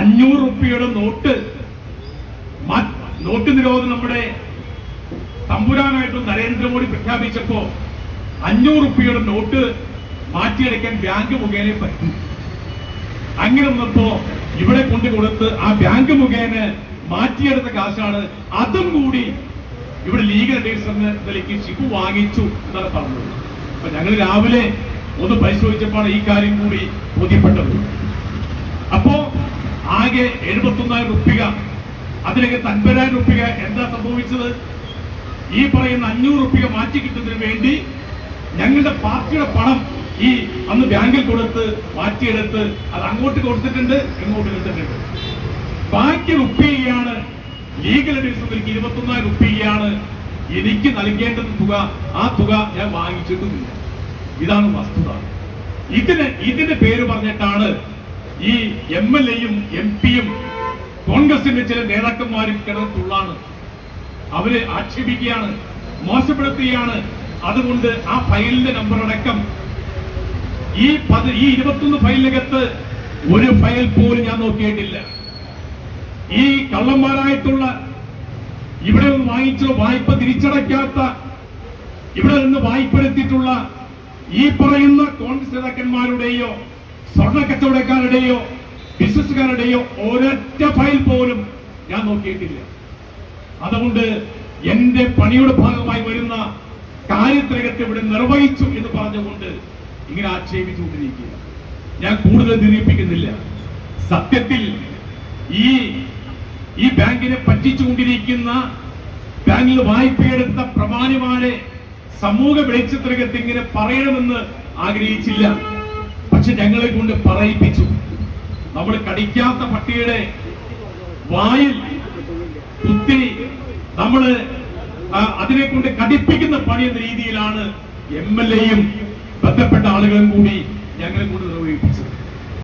500 രൂപയുടെ നോട്ട് നിരോധനം നമ്മുടെ തമ്പുരാനായിട്ട് നരേന്ദ്രമോദി പ്രഖ്യാപിച്ചപ്പോ 500 രൂപയുടെ നോട്ട് മാറ്റിയെടുക്കാൻ ബാങ്ക് മുഖേന പറ്റും. അങ്ങനെ വന്നപ്പോ ഇവിടെ കൊണ്ടു കൊടുത്ത് ആ ബാങ്ക് മുഖേന മാറ്റിയെടുത്ത കാശാണ്. അതും കൂടി ഇവിടെ ലീഗൽ അഡ്വൈസ് എന്ന നിലയ്ക്ക് ഷിബു വാങ്ങിച്ചു എന്നാണ് പറഞ്ഞത്. അപ്പൊ ഞങ്ങൾ രാവിലെ ഒന്ന് പരിശോധിച്ചപ്പോഴാണ് ഈ കാര്യം കൂടി ബോധ്യപ്പെട്ടത്. അപ്പോ ആകെ 71,000 രൂപ, അതിലേക്ക് 50,000 രൂപ എന്താ സംഭവിച്ചത്? ഈ പറയുന്ന 500 രൂപ മാറ്റി കിട്ടുന്നതിന് വേണ്ടി ഞങ്ങളുടെ പാർട്ടിയുടെ പണം ഈ അന്ന് ബാങ്കിൽ കൊടുത്ത് മാറ്റിയെടുത്ത് അത് അങ്ങോട്ട് കൊടുത്തിട്ടുണ്ട്, ഇങ്ങോട്ട് കൊടുത്തിട്ടുണ്ട്. ബാക്കി റുപ്യയാണ് ലീഗൽ അഡ്വൈസ് 21,000 രൂപയാണ് എനിക്ക് നൽകേണ്ട തുക. ആ തുക ഞാൻ വാങ്ങിച്ചിട്ടുമില്ല. ഇതാണ് വസ്തുത. ഇതിന്റെ പേര് പറഞ്ഞിട്ടാണ് ഈ MLA-യും MP-യും കോൺഗ്രസിന്റെ ചില നേതാക്കന്മാരും കിടന്നുള്ളാണ്. അവര് ആക്ഷേപിക്കുകയാണ്, മോശപ്പെടുത്തുകയാണ്. അതുകൊണ്ട് ആ ഫയലിന്റെ നമ്പർ അടക്കം ഈ 21 ഫയലിനകത്ത് ഒരു ഫയൽ പോലും ഞാൻ നോക്കിയിട്ടില്ല. ഈ കള്ളന്മാരായിട്ടുള്ള ഇവിടെ നിന്ന് വാങ്ങിച്ച വായ്പ തിരിച്ചടയ്ക്കാത്ത, ഇവിടെ നിന്ന് വായ്പ എടുത്തിട്ടുള്ള ഈ പറയുന്ന കോൺഗ്രസ് നേതാക്കന്മാരുടെയോ സ്വർണ്ണ കച്ചവടക്കാരുടെയോ ബിസിനസ്സുകാരുടെയോ ഒരൊറ്റ ഫയൽ പോലും ഞാൻ നോക്കിയിട്ടില്ല. അതുകൊണ്ട് എന്റെ പണിയുടെ ഭാഗമായി വരുന്ന കാര്യത്തിനകത്ത് ഇവിടെ നിർവഹിച്ചു എന്ന് പറഞ്ഞുകൊണ്ട് ഇങ്ങനെ ആക്ഷേപിച്ചുകൊണ്ടിരിക്കുക. ഞാൻ കൂടുതൽ നിരൂപിക്കുന്നില്ല. സത്യത്തിൽ ഈ ബാങ്കിനെ പറ്റിച്ചുകൊണ്ടിരിക്കുന്ന, ബാങ്കിൽ വായ്പയെടുത്ത പ്രമാണിമാരെ സമൂഹ വെളിച്ചത്തിനകത്ത് ഇങ്ങനെ പറയണമെന്ന് ആഗ്രഹിച്ചില്ല. പക്ഷെ ഞങ്ങളെ കൊണ്ട് പറയിപ്പിച്ചു. നമ്മൾ കടിക്കാത്ത പട്ടിയുടെ വായിൽ കുത്തി നമ്മള് അതിനെ കൊണ്ട് കടിപ്പിക്കുന്ന പണി എന്ന രീതിയിലാണ് MLA-യും ബന്ധപ്പെട്ട ആളുകളും കൂടി ഞങ്ങളെ കൊണ്ട് നിർവഹിപ്പിച്ചത്.